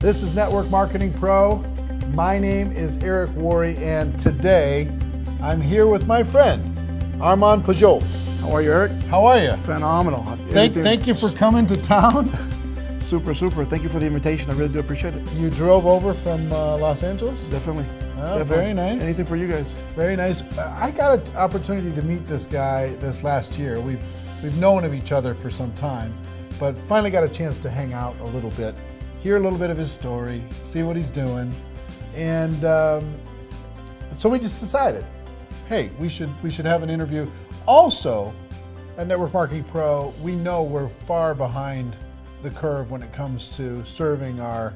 This is Network Marketing Pro. My name is Eric Worre, and today I'm here with my friend, Armand Puyolt. How are you, Eric? How are you? Phenomenal. Thank you for coming to town. Super. Thank you for the invitation. I really do appreciate it. You drove over from Los Angeles? Definitely. Very nice. Anything for you guys. Very nice. I got an opportunity to meet this guy this last year. We've known of each other for some time, but finally got a chance to hang out a little bit, hear a little bit of his story, see what he's doing, and so we just decided, hey, we should have an interview. Also, at Network Marketing Pro, we know we're far behind the curve when it comes to serving our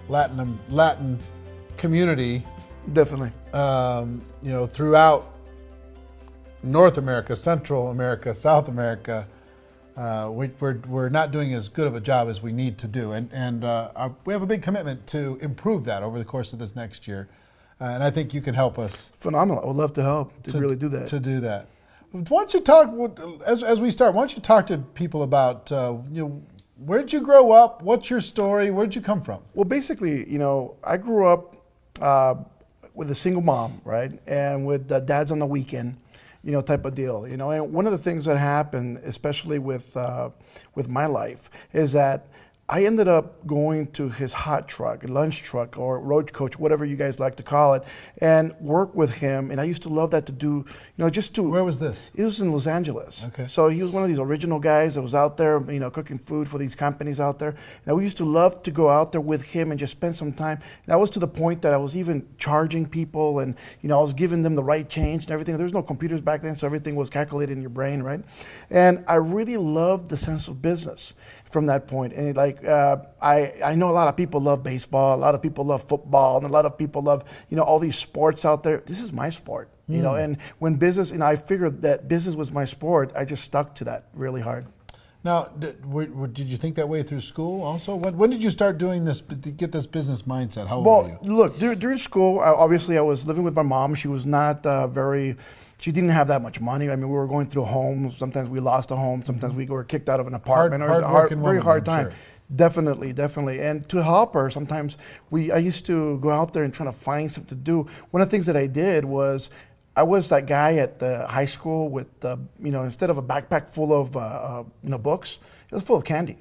Latin community. Definitely. Throughout North America, Central America, South America, we're not doing as good of a job as we need to do, and we have a big commitment to improve that over the course of this next year, and I think you can help us. Phenomenal. I would love to help to really do that. To do that. Why don't you talk, as we start, why don't you talk to people about, where'd you grow up? What's your story? Where'd you come from? Well, basically, I grew up with a single mom, right? And with dads on the weekend, type of deal, And one of the things that happened, especially with my life, is that I ended up going to his hot truck, lunch truck, or road coach, whatever you guys like to call it, and work with him. And I used to love that to do, just to... Where was this? It was in Los Angeles. Okay. So he was one of these original guys that was out there, cooking food for these companies out there. And we used to love to go out there with him and just spend some time. And I was to the point that I was even charging people, and I was giving them the right change and everything. There was no computers back then, so everything was calculated in your brain, right? And I really loved the sense of business from that point. And I know a lot of people love baseball, a lot of people love football, and a lot of people love, all these sports out there. This is my sport, and when business, I figured that business was my sport, I just stuck to that really hard. Now, did you think that way through school also? When did you start doing this, to get this business mindset? How old were you? Look, during school, obviously I was living with my mom. She was not she didn't have that much money. I mean, we were going through homes. Sometimes we lost a home. Sometimes we were kicked out of an apartment. It was a very hard time. Sure. Definitely. And to help her, sometimes I used to go out there and try to find something to do. One of the things that I did was, I was that guy at the high school with, instead of a backpack full of, books, it was full of candy.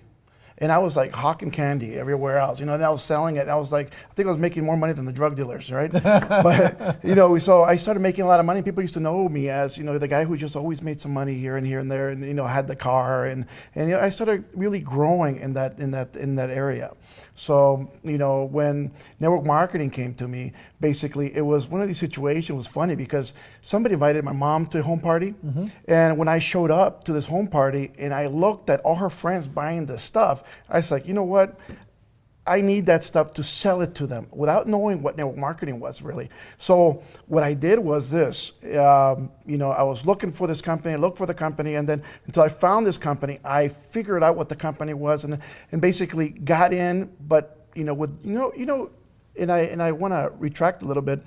And I was like hawking candy everywhere else, and I was selling it. And I was like, I think I was making more money than the drug dealers, right? But, so I started making a lot of money. People used to know me as, the guy who just always made some money here and there, and, had the car. And I started really growing in that area. So, when network marketing came to me, basically it was one of these situations. It was funny because somebody invited my mom to a home party. And when I showed up to this home party and I looked at all her friends buying this stuff, I was like, you know what? I need that stuff to sell it to them without knowing what network marketing was really. So what I did was this, I was looking for this company, I looked for the company, and then until I found this company, I figured out what the company was and basically got in, but and I want to retract a little bit.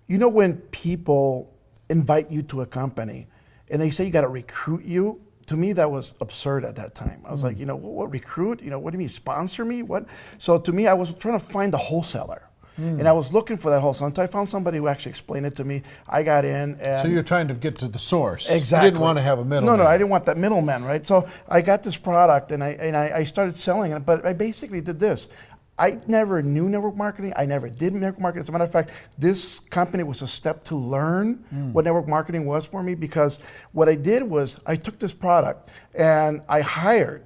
When people invite you to a company and they say you got to recruit you, to me, that was absurd at that time. I was like, what recruit? What do you mean, sponsor me? What? So to me, I was trying to find the wholesaler. And I was looking for that wholesaler until I found somebody who actually explained it to me. I got in. And so you're trying to get to the source. Exactly. You didn't want to have a middleman. No, I didn't want that middleman, right? So I got this product and I started selling it, but I basically did this. I never knew network marketing. I never did network marketing. As a matter of fact, this company was a step to learn what network marketing was for me, because what I did was I took this product and I hired.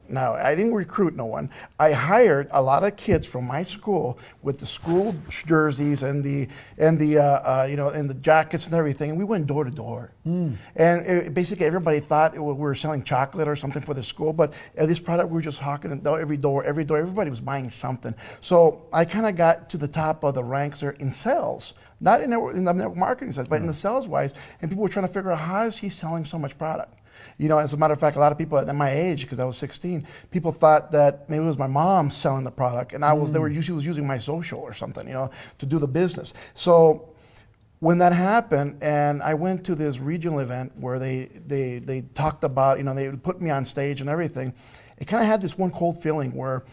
Now, I didn't recruit no one. I hired a lot of kids from my school with the school jerseys and the jackets and everything, and we went door to door. And basically, everybody thought we were selling chocolate or something for the school, but this product we were just hawking it every door. Everybody was buying something. So I kind of got to the top of the ranks there in sales. Not in the network marketing sense, but in the sales wise, and people were trying to figure out, how is he selling so much product? As a matter of fact, a lot of people at my age, because I was 16, people thought that maybe it was my mom selling the product, and they were usually using my social or something, to do the business. So when that happened, and I went to this regional event where they talked about, they would put me on stage and everything, it kind of had this one cold feeling where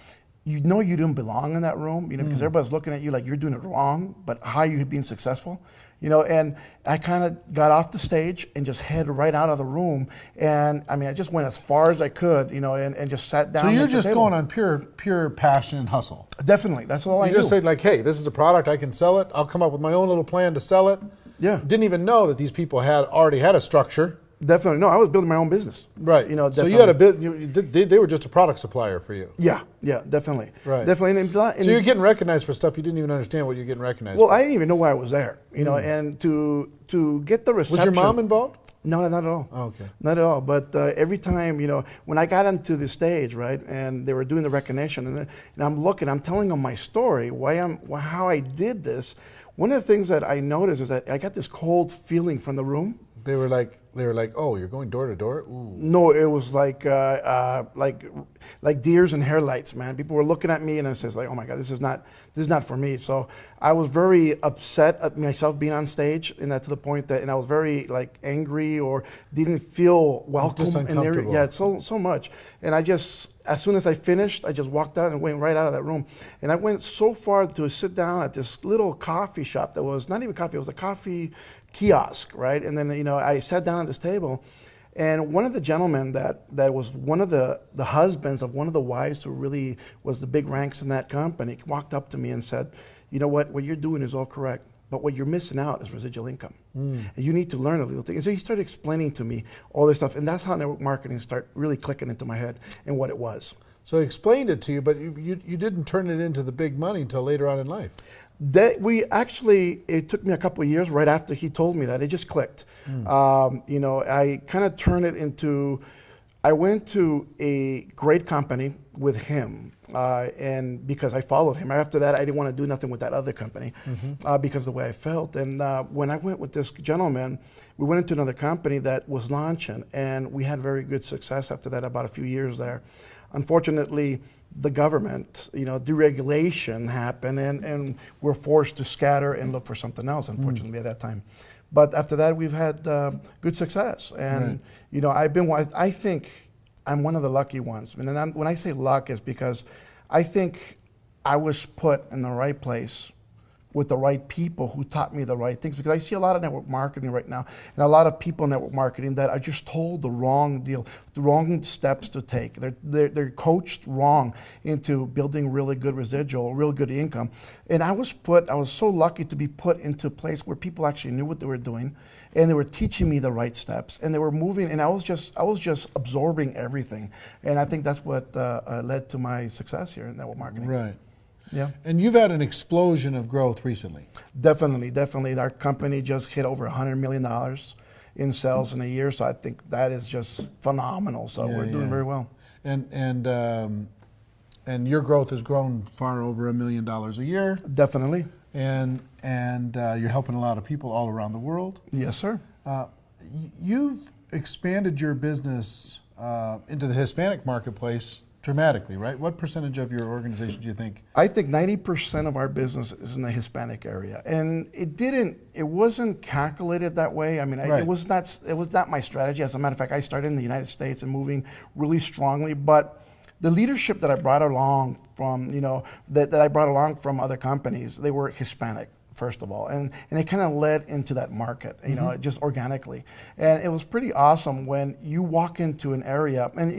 you know you didn't belong in that room, because everybody's looking at you like you're doing it wrong, but how you being successful, and I kind of got off the stage and just headed right out of the room. And I mean, I just went as far as I could, and just sat down. So you're just going on pure passion and hustle. Definitely. That's all I knew. You just said like, hey, this is a product, I can sell it. I'll come up with my own little plan to sell it. Yeah. Didn't even know that these people already had a structure. Definitely. No, I was building my own business. Right. Definitely. So you had a bit. They were just a product supplier for you. Yeah. Yeah. Definitely. Right. Definitely. So you're getting recognized for stuff you didn't even understand what you're getting recognized. Well, for. I didn't even know why I was there. And to get the reception. Was your mom involved? No, not at all. Oh, okay. Not at all. But every time, when I got onto the stage, right, and they were doing the recognition, and I'm telling them my story, how I did this. One of the things that I noticed is that I got this cold feeling from the room. They were like, oh, you're going door to door? Ooh. No, it was like deers and headlights, man. People were looking at me, and I says like, oh my God, this is not for me. So I was very upset at myself being on stage, and that to the point that, and I was very like angry or didn't feel welcome just in there. Yeah, so much. And I just, as soon as I finished, I just walked out and went right out of that room. And I went so far to sit down at this little coffee shop that was not even coffee; it was a coffee kiosk, right? And then I sat down at this table, and one of the gentlemen that was one of the husbands of one of the wives who really was the big ranks in that company walked up to me and said, you know what you're doing is all correct, but what you're missing out is residual income. And you need to learn a little thing. And so he started explaining to me all this stuff, and that's how network marketing started really clicking into my head and what it was. So he explained it to you, but you didn't turn it into the big money until later on in life. It took me a couple of years right after he told me that. It just clicked. I kind of turned it into, I went to a great company with him, and because I followed him. After that, I didn't want to do nothing with that other company because of the way I felt. And when I went with this gentleman, we went into another company that was launching, and we had very good success after that, about a few years there. Unfortunately, the government, deregulation happened, and we're forced to scatter and look for something else, unfortunately, at that time. But after that, we've had good success. And, I think I'm one of the lucky ones. And when I say luck, it's because I think I was put in the right place with the right people who taught me the right things, because I see a lot of network marketing right now, and a lot of people in network marketing that are just told the wrong deal, the wrong steps to take. They're coached wrong into building really good residual, real good income. And I was so lucky to be put into a place where people actually knew what they were doing, and they were teaching me the right steps, and they were moving, and I was just absorbing everything. And I think that's what led to my success here in network marketing. Right. Yeah. And you've had an explosion of growth recently. Definitely. Our company just hit over $100 million in sales in a year, so I think that is just phenomenal. So we're doing very well. And your growth has grown far over $1 million a year. Definitely. And you're helping a lot of people all around the world. Yes, sir. You've expanded your business into the Hispanic marketplace dramatically, right? What percentage of your organization do you think? I think 90% of our business is in the Hispanic area, and it wasn't calculated that way. I mean, it was not my strategy. As a matter of fact, I started in the United States and moving really strongly, but the leadership that I brought along from, that I brought along from other companies, they were Hispanic, first of all, and it kind of led into that market, just organically. And it was pretty awesome when you walk into an area, and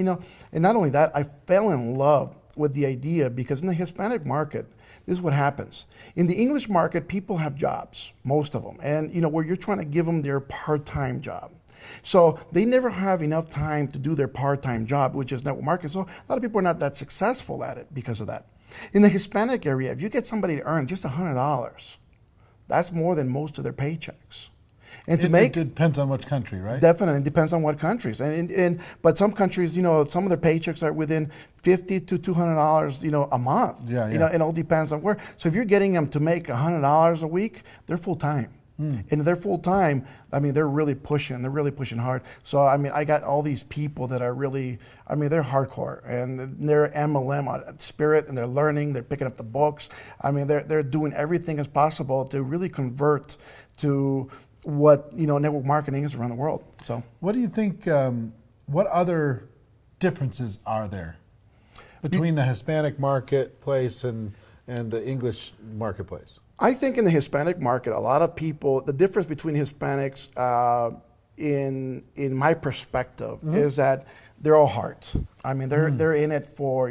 and not only that, I fell in love with the idea, because in the Hispanic market, this is what happens. In the English market, people have jobs, most of them, and where you're trying to give them their part-time job. So they never have enough time to do their part-time job, which is network marketing. So a lot of people are not that successful at it because of that. In the Hispanic area, if you get somebody to earn just $100, that's more than most of their paychecks. And it depends on which country, right? Definitely, it depends on what countries. But some countries, some of their paychecks are within $50 to $200, a month. Yeah. It all depends on where. So if you're getting them to make $100 a week, they're full time. And they're full time. I mean, they're really pushing. They're really pushing hard. So I mean, I got all these people that are really. I mean, they're hardcore, and they're MLM on spirit, and they're learning. They're picking up the books. I mean, they're doing everything as possible to really convert to what network marketing is around the world. So, what do you think? What other differences are there? between the Hispanic marketplace and the English marketplace? I think in the Hispanic market, a lot of people, the difference between Hispanics, in my perspective, is that they're all hearts. I mean, they're in it for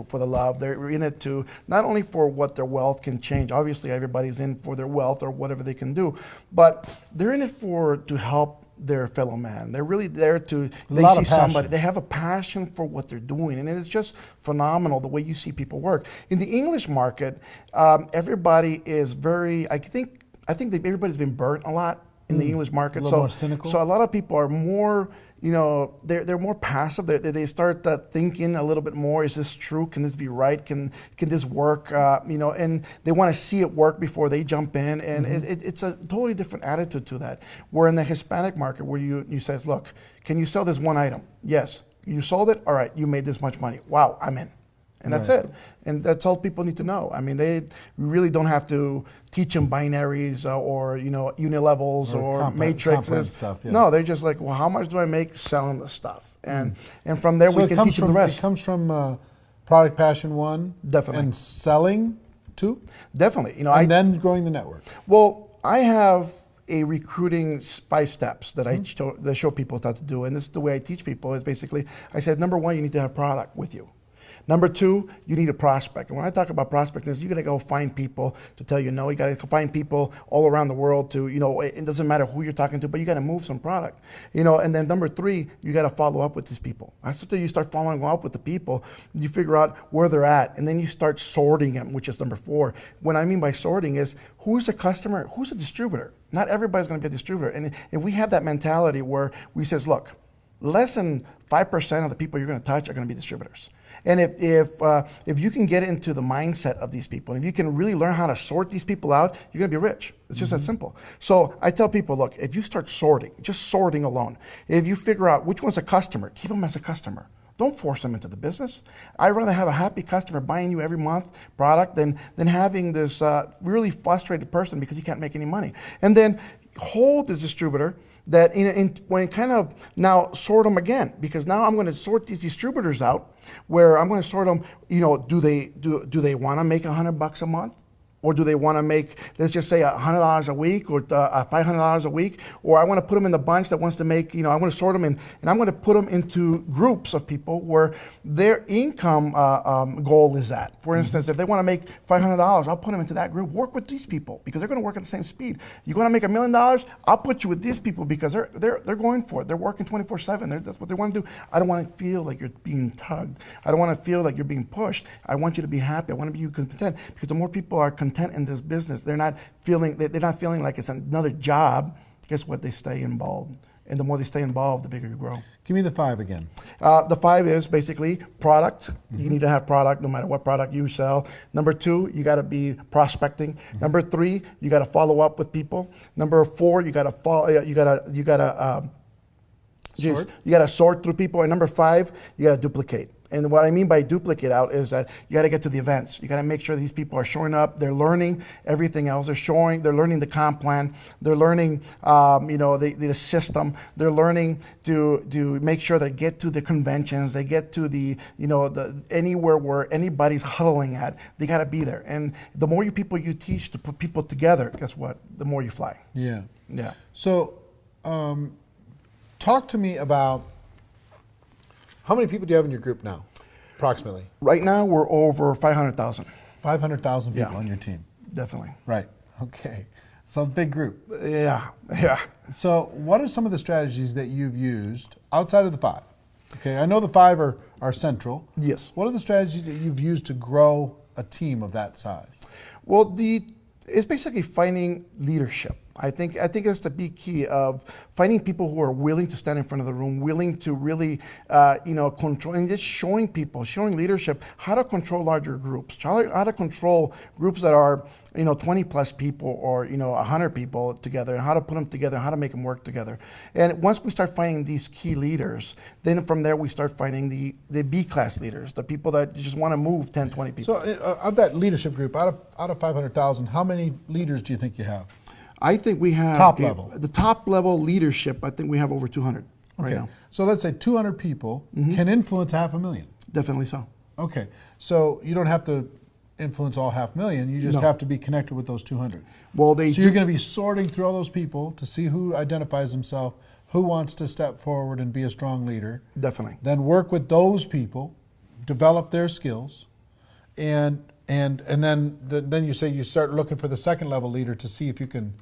for the love. They're in it to not only for what their wealth can change. Obviously, everybody's in for their wealth or whatever they can do, but they're in it to help their fellow man. They're really there to, they see somebody, they have a passion for what they're doing, and it's just phenomenal the way you see people work. In the English market, everybody is very, I think that everybody's been burnt a lot in the English market. A little more cynical. So a lot of people are more, they're more passive. They start thinking a little bit more. Is this true? Can this be right? Can this work? And they want to see it work before they jump in. And it's a totally different attitude to that. Where in the Hispanic market, where you say, look, can you sell this one item? Yes. You sold it? All right. You made this much money. Wow, I'm in. And that's it. And that's all people need to know. I mean, they really don't have to teach them binaries or unilevels or matrices. Stuff, yeah. No, they're just like, well, how much do I make selling the stuff? And from there we can teach them the rest. It comes from product passion 1, definitely, and selling 2, definitely. And then growing the network. Well, I have a recruiting 5 steps that I show people how to do, and this is the way I teach people. Is basically, I said, number 1, you need to have product with you. Number 2, you need a prospect. And when I talk about prospecting, you got to go find people to tell you no. You got to find people all around the world to, it doesn't matter who you're talking to, but you got to move some product. And then number 3, you got to follow up with these people. After you start following up with the people, you figure out where they're at, and then you start sorting them, which is number 4. What I mean by sorting is, who's a customer, who's a distributor? Not everybody's going to be a distributor. And if we have that mentality where we says, look, less than 5% of the people you're going to touch are going to be distributors. And if you can get into the mindset of these people, and if you can really learn how to sort these people out, you're going to be rich. It's just that simple. So I tell people, look, if you start sorting, just sorting alone, if you figure out which one's a customer, keep them as a customer. Don't force them into the business. I'd rather have a happy customer buying you every month product than having this really frustrated person because he can't make any money. And then hold the distributor that when kind of now sort them again, because now I'm going to sort these distributors out, where I'm going to sort them. Do they want to make $100 a month? Or do they want to make, let's just say, $100 a week or $500 a week? Or I want to put them in the bunch that wants to make, I want to sort them in, and I'm going to put them into groups of people where their income goal is at. For instance, if they want to make $500, I'll put them into that group. Work with these people because they're going to work at the same speed. You want to make $1 million? I'll put you with these people because they're going for it. They're working 24/7. That's what they want to do. I don't want to feel like you're being tugged. I don't want to feel like you're being pushed. I want you to be happy. I want to be content, because the more people are content in this business, they're not feeling like it's another job. Guess what? They stay involved, and the more they stay involved, the bigger you grow. Give me the 5 again. The 5 is basically product. You need to have product, no matter what product you sell. Number 2, you got to be prospecting. Number 3, you got to follow up with people. Number 4, you got to follow. You got to sort through people. And number 5, you got to duplicate. And what I mean by duplicate out is that you got to get to the events. You got to make sure these people are showing up. They're learning everything else. They're learning the comp plan. They're learning, the system. They're learning to make sure they get to the conventions. They get to the anywhere where anybody's huddling at. They got to be there. And the more people you teach to put people together, guess what? The more you fly. Yeah. Yeah. So, talk to me about, how many people do you have in your group now, approximately? Right now, we're over 500,000. 500,000 people on your team. Definitely. Right. Okay. So a big group. Yeah. So what are some of the strategies that you've used outside of the 5? Okay, I know the 5 are central. Yes. What are the strategies that you've used to grow a team of that size? Well, it's basically finding leadership. I think that's the big key of finding people who are willing to stand in front of the room, willing to really, control, and just showing leadership how to control larger groups, how to control groups that are, 20 plus people or, 100 people together, and how to put them together, how to make them work together. And once we start finding these key leaders, then from there we start finding the B-class leaders, the people that just want to move 10, 20 people. So of that leadership group, out of 500,000, how many leaders do you think you have? I think we have top level. The top level leadership. I think we have over 200 right now. So let's say 200 people can influence 500,000. Definitely so. Okay, so you don't have to influence all 500,000. You just No. have to be connected with those 200. Well, they So you're going to be sorting through all those people to see who identifies himself, who wants to step forward and be a strong leader. Definitely. Then work with those people, develop their skills, and then you say you start looking for the second level leader to see if you can,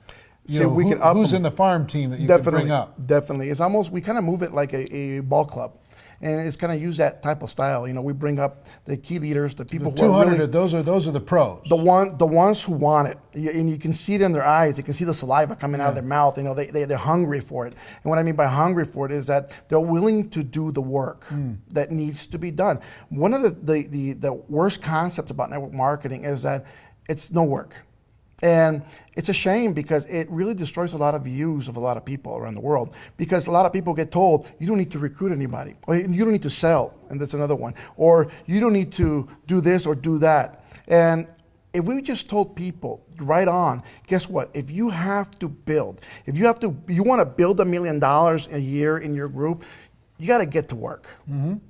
who's in the farm team that you can bring up. Definitely. It's almost, we kind of move it like a ball club. And it's kind of use that type of style. You know, we bring up the key leaders, the people The who are 200, really, those are the pros. the ones who want it, and you can see it in their eyes. You can see the saliva coming out of their mouth. You know, they're hungry for it. And what I mean by hungry for it is that they're willing to do the work that needs to be done. One of the worst concepts about network marketing is that it's no work. And it's a shame because it really destroys a lot of views of a lot of people around the world, because a lot of people get told you don't need to recruit anybody, or you don't need to sell, and that's another one, or you don't need to do this or do that. And if we just told people right on, guess what? If you have to build, you want to build $1 million a year in your group, you got to get to work.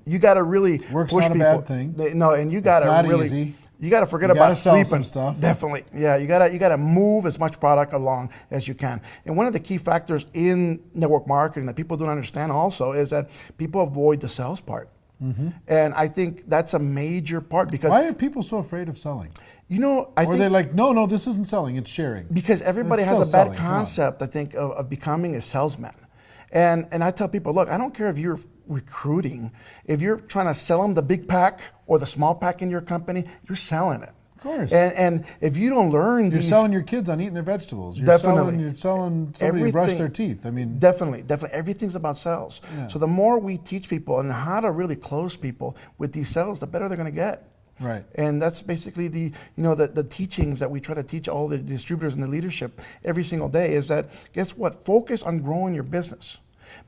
You got to really Work's push not a people. bad thing. No, and you got to really. Easy. You got to forget You about gotta sell sleeping. some stuff. Definitely, yeah. You got to move as much product along as you can. And one of the key factors in network marketing that people don't understand also is that people avoid the sales part. And I think that's a major part, because Why are people so afraid of selling? you know, I Or think they're like, no, this isn't selling, it's sharing. because everybody It's has a still bad selling, come on. concept, I think, of becoming a salesman. And I tell people, look, I don't care if you're recruiting, if you're trying to sell them the big pack or the small pack in your company, you're selling it. Of course. And if you don't learn You're these, selling your kids on eating their vegetables. You're Definitely. You're selling somebody to brush their teeth. I mean, definitely, everything's about sales. Yeah. So the more we teach people and how to really close people with these sales, the better they're going to get. right. And that's basically the teachings that we try to teach all the distributors and the leadership every single day, is that, guess what? Focus on growing your business.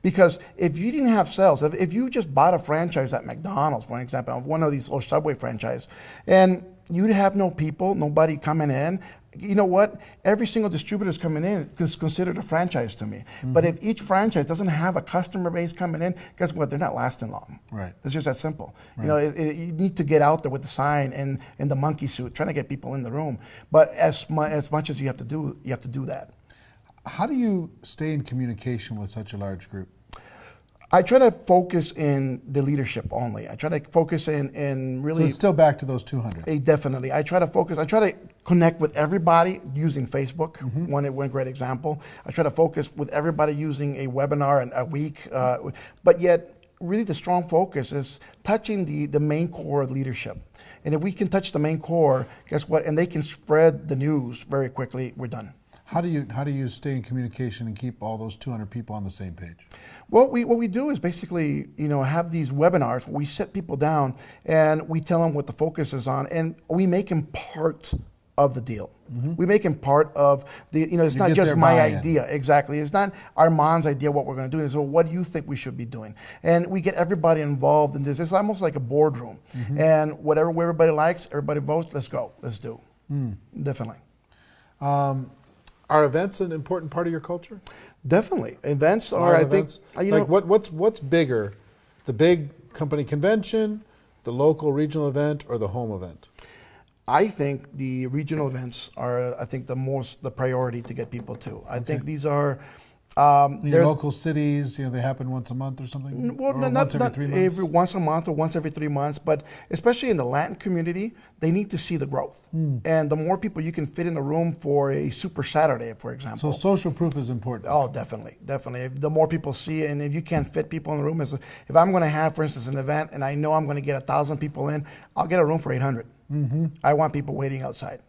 Because if you didn't have sales, if you just bought a franchise at McDonald's, for example, one of these, or Subway franchise, and you'd have no people, nobody coming in, you know what? Every single distributor is coming in is considered a franchise to me. But if each franchise doesn't have a customer base coming in, guess what? They're not lasting long. Right. It's just that simple. Right. You know, you need to get out there with the sign and the monkey suit, trying to get people in the room. But as much as you have to do that. How do you stay in communication with such a large group? I try to focus in the leadership only. I try to focus in really. So it's still back to those 200. Definitely. I try to connect with everybody using Facebook, one great example. I try to focus with everybody using a webinar and a week, but yet really the strong focus is touching the main core of leadership. And if we can touch the main core, guess what? And they can spread the news very quickly, we're done. How do you stay in communication and keep all those 200 people on the same page? Well, what we do is basically, have these webinars where we sit people down and we tell them what the focus is on, and we make them part of the deal. We make them part of the, it's not just my idea. Exactly. It's not Armand's idea what we're going to do. So what do you think we should be doing? And we get everybody involved in this. It's almost like a boardroom. And whatever everybody likes, everybody votes, let's go. Let's do. Definitely. Are events an important part of your culture? Definitely. Events are, I think, what's bigger, the big company convention, the local regional event, or the home event? I think the regional events are, the priority to get people to. I think these are, Your local cities, they happen once a month or something? Well, or not once every 3 months? once a month or once every 3 months, but especially in the Latin community, they need to see the growth. And the more people you can fit in a room for a Super Saturday, for example. So social proof is important. Oh, definitely. If the more people see it, and if you can't fit people in the room, if I'm going to have, for instance, an event and I know I'm going to get 1,000 people in, I'll get a room for 800. I want people waiting outside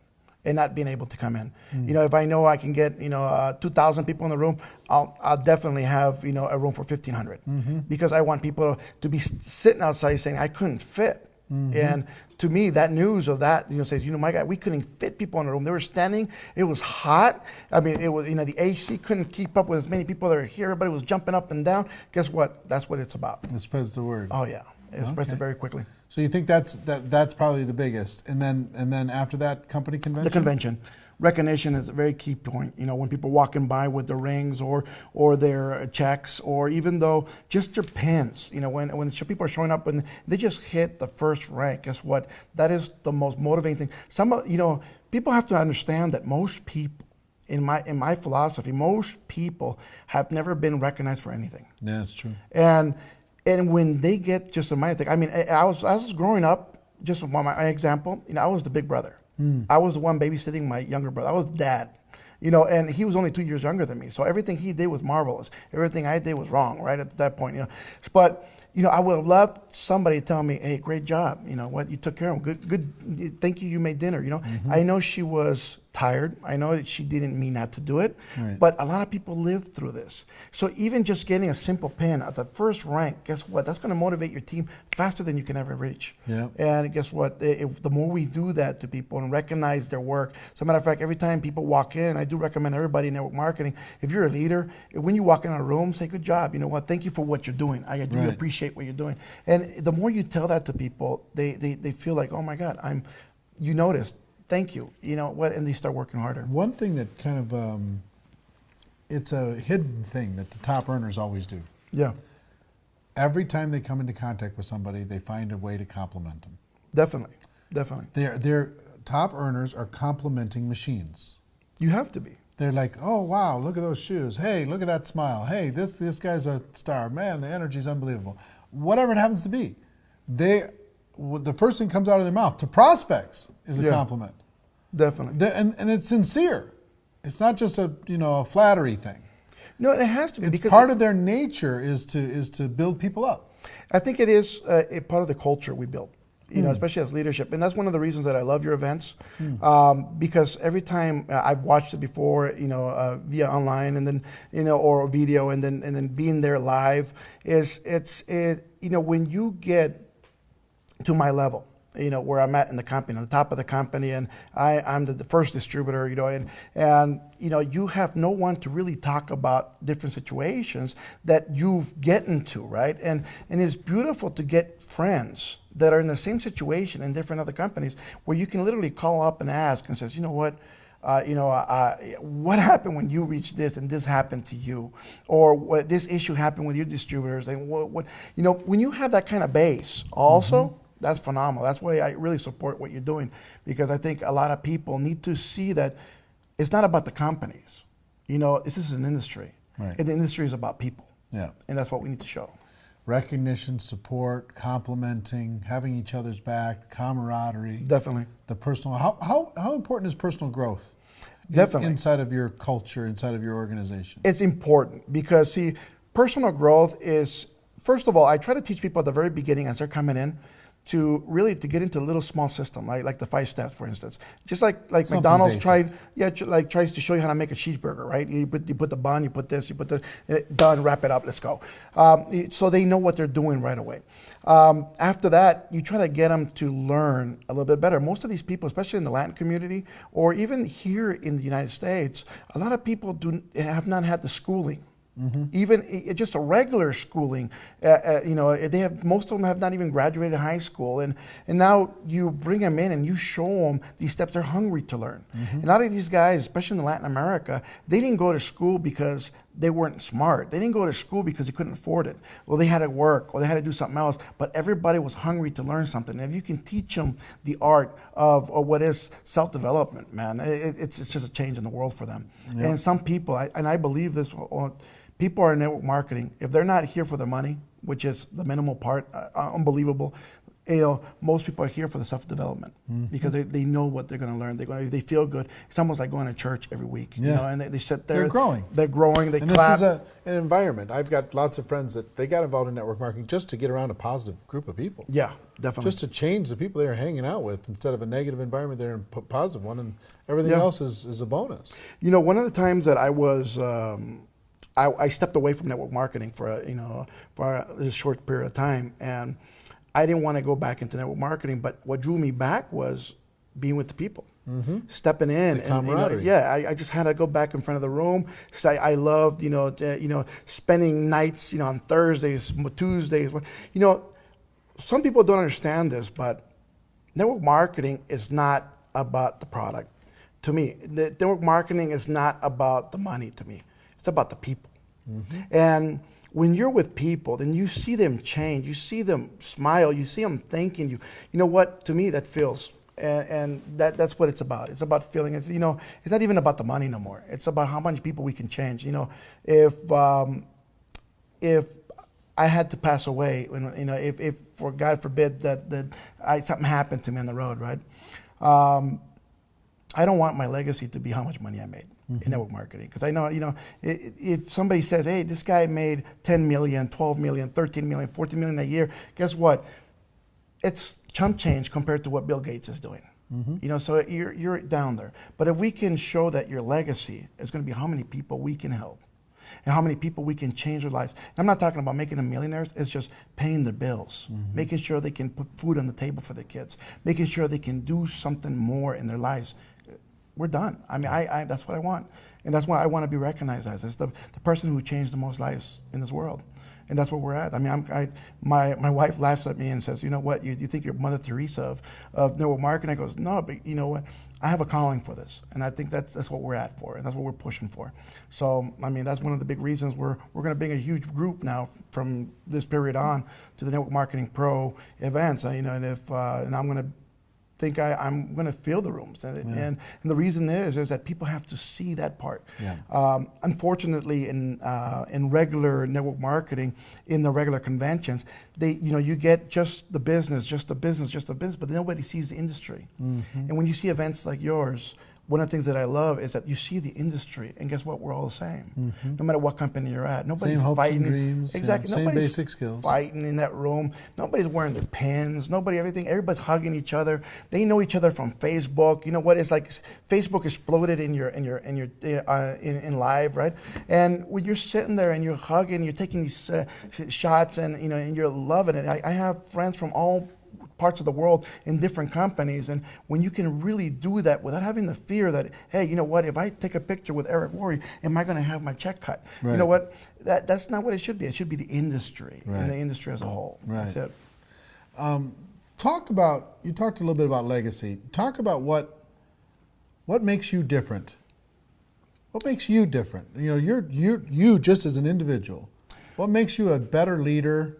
and not being able to come in. If I know I can get 2,000 people in the room, I'll definitely have a room for 1,500 because I want people to be sitting outside saying I couldn't fit. And to me, that news of that says my God, we couldn't fit people in the room. They were standing. It was hot. I mean, it was the AC couldn't keep up with as many people that are here. Everybody was jumping up and down. Guess what? That's what it's about. It spreads the word. Oh yeah, it spreads it very quickly. So you think that's probably the biggest, and then after that, company convention. The convention. recognition is a very key point. You know, when people walking by with their rings or their checks, or even though just their pins. You know, when people are showing up and they just hit the first rank, guess what? That is the most motivating thing. You know, people have to understand that most people, in my philosophy, most people have never been recognized for anything. Yeah, that's true. And when they get just a minor thing, I mean, I was growing up. Just for my example, you know, I was the big brother. I was the one babysitting my younger brother. I was dad, you know, and he was only 2 years younger than me. So everything he did was marvelous. Everything I did was wrong, right at that point, you know. But you know, I would have loved somebody to tell me, "Hey, great job. You know what? You took care of him. Good. Thank you. You made dinner." You know, I know she was tired. I know that she didn't mean not to do it, Right. but a lot of people live through this. So even just getting a simple pin at the first rank, guess what? That's going to motivate your team faster than you can ever reach. Yeah. And guess what? The more we do that to people and recognize their work. As a matter of fact, every time people walk in, I do recommend everybody in network marketing, if you're a leader, when you walk in a room, say, "Good job. You know what? Thank you for what you're doing. I do Right. appreciate what you're doing." And the more you tell that to people, they feel like, "Oh my God, you noticed. Thank you." You know what? And they start working harder. One thing that kind of, it's a hidden thing that the top earners always do. Yeah, Every time they come into contact with somebody, they find a way to compliment them. definitely. Their top earners are complimenting machines. You have to be. They're like, "Oh wow, look at those shoes. Hey, look at that smile. Hey, this guy's a star. Man, the energy's unbelievable." Whatever it happens to be, the first thing comes out of their mouth to prospects is a Yeah. compliment. Definitely. And it's sincere. It's not just a flattery thing. No, it has to be, It's because part of their nature is to build people up. I think it is a part of the culture we build, you know, especially as leadership. And that's one of the reasons that I love your events, because every time I've watched it before, you know, via online and then, you know, or video, and then being there live, you know, when you get to my level, you know, where I'm at in the company, on the top of the company, and I'm the first distributor, you know, and you know, you have no one to really talk about different situations that you've get into, right? And it's beautiful to get friends that are in the same situation in different other companies, where you can literally call up and ask and says, "You know what? What happened when you reached this and this happened to you, or what this issue happened with your distributors, and what you know, when you have that kind of base, also." That's phenomenal. That's why I really support what you're doing, because I think a lot of people need to see that it's not about the companies. You know, this is an industry, Right. and the industry is about people, Yeah. and that's what we need to show. Recognition, support, complimenting, having each other's back, the camaraderie, Definitely. the personal. How important is personal growth? Definitely. Inside of your culture, inside of your organization. It's important because, see, personal growth is, first of all, I try to teach people at the very beginning as they're coming in to get into a little small system, like the 5 steps, for instance. Just like Something McDonald's basic. tries to show you how to make a cheeseburger, right? You put the bun, you put this, you put the, done, wrap it up, let's go. So they know what they're doing right away. After that, you try to get them to learn a little bit better. Most of these people, especially in the Latin community, or even here in the United States, a lot of people have not had the schooling. Even just a regular schooling, you know, most of them have not even graduated high school, and now you bring them in and you show them these steps. They're hungry to learn. And a lot of these guys, especially in Latin America, they didn't go to school because they weren't smart. They didn't go to school because they couldn't afford it. Well, they had to work or they had to do something else, but everybody was hungry to learn something. And if you can teach them the art of what is self-development, man, it's just a change in the world for them. Yeah. And some people, and I believe this, people are in network marketing. If they're not here for the money, which is the minimal part, unbelievable, you know, most people are here for the self-development because they know what they're going to learn. They feel good. It's almost like going to church every week, you know, and they sit there. They're growing. They're growing. They And clap. this is an environment. I've got lots of friends that they got involved in network marketing just to get around a positive group of people. Yeah, definitely. Just to change the people they're hanging out with. Instead of a negative environment, they're in a positive one, and everything Yeah. else is a bonus. You know, one of the times that I was, I stepped away from network marketing for a short period of time, and I didn't want to go back into network marketing. But what drew me back was being with the people, stepping in, The camaraderie. I just had to go back in front of the room. So I loved, spending nights, on Thursdays, Tuesdays. Some people don't understand this, but network marketing is not about the product. to me, the network marketing is not about the money to me. It's about the people. And when you're with people, then you see them change. You see them smile. You see them thanking you. You know what? To me, that feels, and that's what it's about. It's about feeling. It's, you know, it's not even about the money no more. It's about how many people we can change. You know, if I had to pass away, you know, if for God forbid that something happened to me on the road, right? I don't want my legacy to be how much money I made in network marketing, because I know, you know, if somebody says, hey, this guy made 10 million, 12 million, 13 million, 14 million a year, guess what? It's chump change compared to what Bill Gates is doing. You know, so you're down there. But if we can show that your legacy is going to be how many people we can help and how many people we can change their lives. And I'm not talking about making them millionaires. It's just paying their bills, making sure they can put food on the table for their kids, making sure they can do something more in their lives. We're done. I mean, that's what I want. And that's what I want to be recognized as the person who changed the most lives in this world. And that's where we're at. I mean, my wife laughs at me and says, you know what, you think you're Mother Teresa of network marketing? I goes, no, but you know what, I have a calling for this. And I think that's what we're at for, and that's what we're pushing for. So, I mean, that's one of the big reasons we're going to bring a huge group now from this period on to the Network Marketing Pro events. You know, and I'm going to I'm going to fill the rooms, and the reason is that people have to see that part. Unfortunately, in regular network marketing, in the regular conventions, you get just the business, but nobody sees the industry. And when you see events like yours, one of the things that I love is that you see the industry, and guess what? We're all the same. No matter what company you're at, nobody's same fighting. Hopes and dreams, exactly. Same Nobody's basic skills. Fighting in that room. Nobody's wearing their pins. Everybody's hugging each other. They know each other from Facebook. You know what? It's like Facebook exploded in live, right? And when you're sitting there and you're hugging, you're taking these shots, and and you're loving it. I have friends from all parts of the world in different companies, and when you can really do that without having the fear that, hey, you know what, if I take a picture with Eric Worre, am I going to have my check cut? Right. You know what, that's not what it should be. It should be the industry, and the industry as a whole. Right. That's it. You talked a little bit about legacy. Talk about what makes you different. What makes you different? You know, you just as an individual. What makes you a better leader?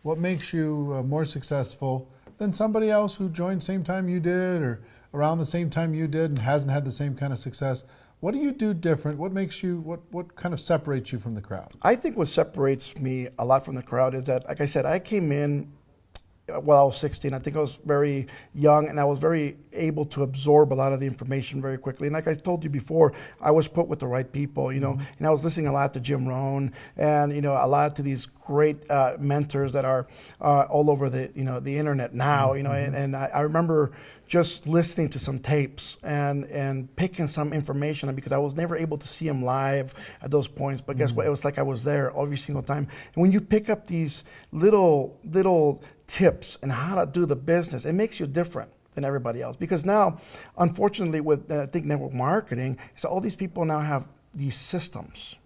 What makes you more successful than somebody else who joined same time you did, or around the same time you did, and hasn't had the same kind of success? What do you do different? What makes you, what kind of separates you from the crowd? I think what separates me a lot from the crowd is that, like I said, I came in while I was 16. I think I was very young, and I was very able to absorb a lot of the information very quickly. And like I told you before, I was put with the right people, and I was listening a lot to Jim Rohn, and a lot to these great mentors that are all over the the internet now. And I remember just listening to some tapes and picking some information, because I was never able to see them live at those points. But guess what? It was like I was there every single time. And when you pick up these little tips and how to do the business, it makes you different than everybody else. Because now, unfortunately, with I think network marketing, so all these people now have these systems,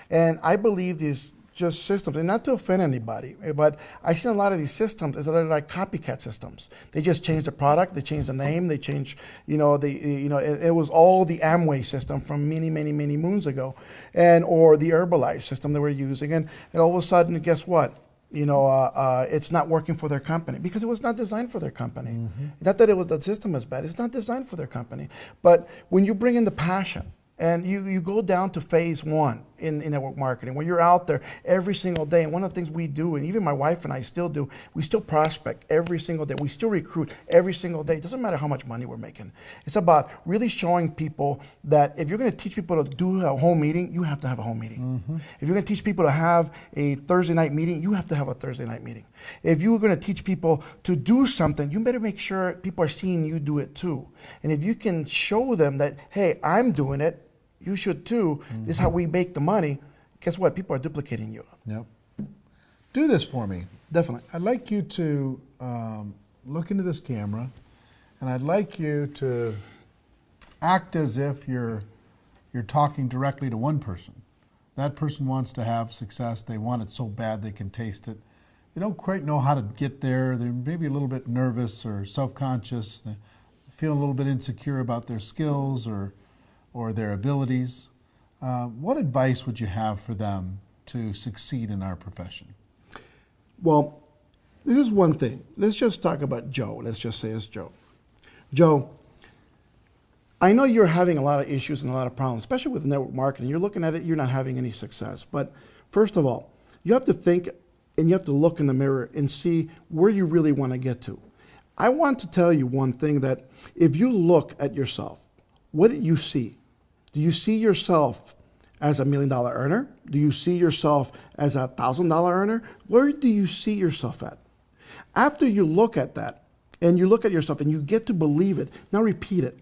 and I believe these just systems, and not to offend anybody, but I see a lot of these systems as they're like copycat systems. They just change the product, they change the name, they change, it was all the Amway system from many moons ago, or the Herbalife system they were using, and all of a sudden, guess what? It's not working for their company because it was not designed for their company. Not that the system is bad, it's not designed for their company. But when you bring in the passion, and you go down to phase one in network marketing, where you're out there every single day. And one of the things we do, and even my wife and I still do, we still prospect every single day. We still recruit every single day. It doesn't matter how much money we're making. It's about really showing people that if you're going to teach people to do a home meeting, you have to have a home meeting. If you're going to teach people to have a Thursday night meeting, you have to have a Thursday night meeting. If you're going to teach people to do something, you better make sure people are seeing you do it too. And if you can show them that, hey, I'm doing it, you should too. This is how we make the money. Guess what? People are duplicating you. Yep. Do this for me. Definitely. I'd like you to look into this camera, and I'd like you to act as if you're talking directly to one person. That person wants to have success. They want it so bad they can taste it. They don't quite know how to get there. They're maybe a little bit nervous or self-conscious. feeling a little bit insecure about their skills or their abilities, what advice would you have for them to succeed in our profession? Well, this is one thing. Let's just talk about Joe. Let's just say it's Joe. Joe, I know you're having a lot of issues and a lot of problems, especially with network marketing. You're looking at it, you're not having any success. But first of all, you have to think and you have to look in the mirror and see where you really want to get to. I want to tell you one thing, that if you look at yourself, what do you see? Do you see yourself as $1 million earner? Do you see yourself as a $1,000 earner? Where do you see yourself at? After you look at that and you look at yourself and you get to believe it, now repeat it.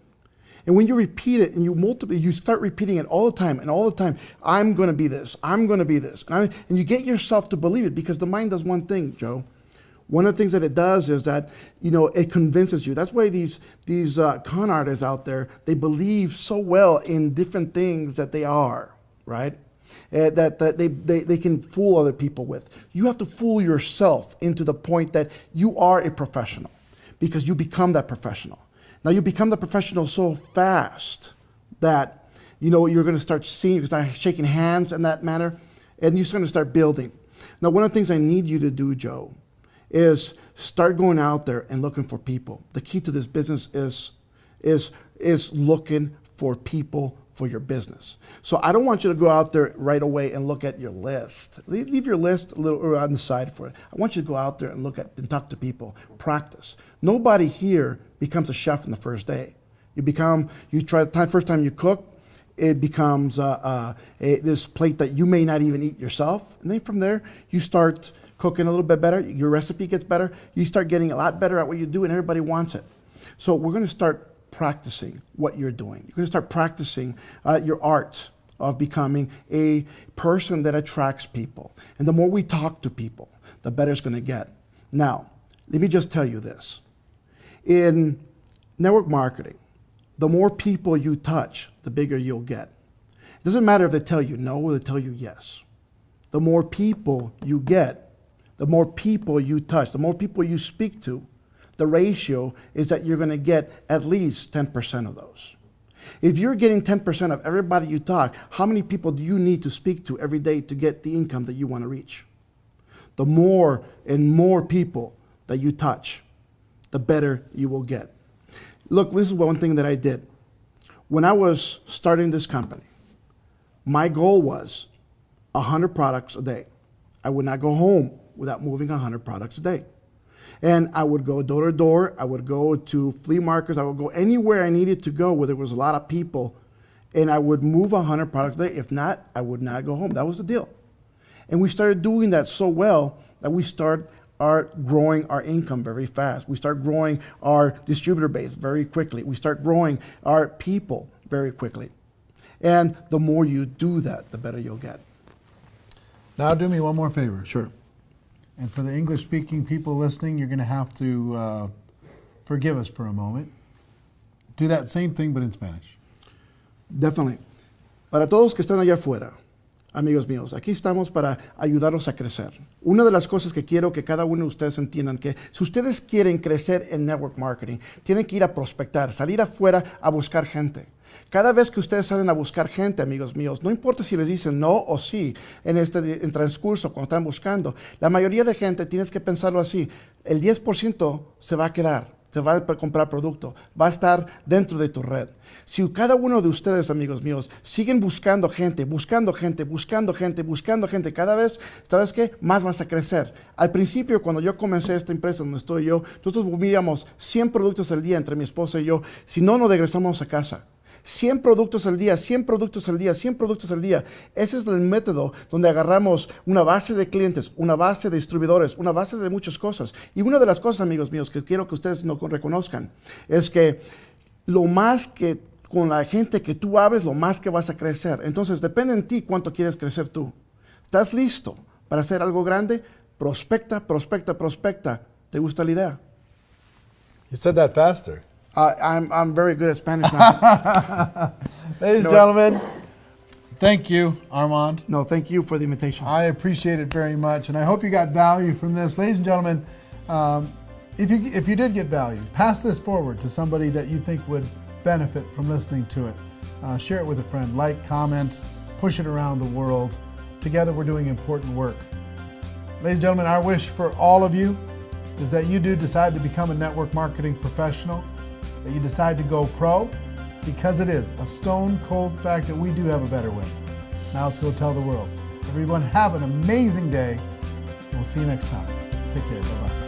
And when you repeat it and you start repeating it all the time and all the time, I'm going to be this, I'm going to be this. And you get yourself to believe it, because the mind does one thing, Joe. One of the things that it does is that, it convinces you. That's why these con artists out there, they believe so well in different things that they are, right? That they can fool other people with. You have to fool yourself into the point that you are a professional, because you become that professional. Now you become the professional so fast that, you're going to start seeing, you're going to start shaking hands in that manner, and you're going to start building. Now, one of the things I need you to do, Joe, is start going out there and looking for people. The key to this business is looking for people for your business. So I don't want you to go out there right away and look at your list. Leave your list a little on the side for it. I want you to go out there and look at and talk to people. Practice. Nobody here becomes a chef in the first day. First time you cook, it becomes this plate that you may not even eat yourself. And then from there, you start cooking a little bit better. Your recipe gets better. You start getting a lot better at what you do, and everybody wants it. So we're going to start practicing what you're doing. You're going to start practicing your art of becoming a person that attracts people. And the more we talk to people, the better it's going to get. Now, let me just tell you this. In network marketing, the more people you touch, the bigger you'll get. It doesn't matter if they tell you no or they tell you yes. The more people you get, the more people you touch, the more people you speak to, the ratio is that you're going to get at least 10% of those. If you're getting 10% of everybody you talk, how many people do you need to speak to every day to get the income that you want to reach? The more and more people that you touch, the better you will get. Look, this is one thing that I did. When I was starting this company, my goal was 100 products a day. I would not go home without moving 100 products a day. And I would go door to door. I would go to flea markets. I would go anywhere I needed to go where there was a lot of people. And I would move 100 products a day. If not, I would not go home. That was the deal. And we started doing that so well that we started growing our income very fast. We start growing our distributor base very quickly. We start growing our people very quickly. And the more you do that, the better you'll get. Now do me one more favor. Sure. And for the English-speaking people listening, you're going to have to forgive us for a moment. Do that same thing, but in Spanish. Definitely. Para todos que están allá afuera, amigos míos, aquí estamos para ayudarlos a crecer. Una de las cosas que quiero que cada uno de ustedes entiendan, que si ustedes quieren crecer en network marketing, tienen que ir a prospectar, salir afuera a buscar gente. Cada vez que ustedes salen a buscar gente, amigos míos, no importa si les dicen no o sí en transcurso, cuando están buscando, la mayoría de gente, tienes que pensarlo así, el 10% se va a quedar, se va a comprar producto, va a estar dentro de tu red. Si cada uno de ustedes, amigos míos, siguen buscando gente, cada vez, ¿sabes qué? Más vas a crecer. Al principio, cuando yo comencé esta empresa donde estoy yo, nosotros movíamos 100 productos al día entre mi esposa y yo, si no, nos regresamos a casa. 100 productos al día, 100 productos al día, 100 productos al día. Ese es el método donde agarramos una base de clientes, una base de distribuidores, una base de muchas cosas. Y una de las cosas, amigos míos, que quiero que ustedes no reconozcan, es que lo más que con la gente que tú hables, lo más que vas a crecer. Entonces, depende en ti cuánto quieres crecer tú. ¿Estás listo para hacer algo grande? Prospecta, prospecta, prospecta. ¿Te gusta la idea? You said that faster. I'm very good at Spanish now. Ladies and gentlemen, thank you, Armand. No, thank you for the invitation. I appreciate it very much, and I hope you got value from this. Ladies and gentlemen, If you did get value, pass this forward to somebody that you think would benefit from listening to it. Share it with a friend, like, comment, push it around the world. Together we're doing important work. Ladies and gentlemen, our wish for all of you is that you do decide to become a network marketing professional, that you decide to go pro, because it is a stone cold fact that we do have a better way. Now let's go tell the world. Everyone have an amazing day, and we'll see you next time. Take care, bye-bye.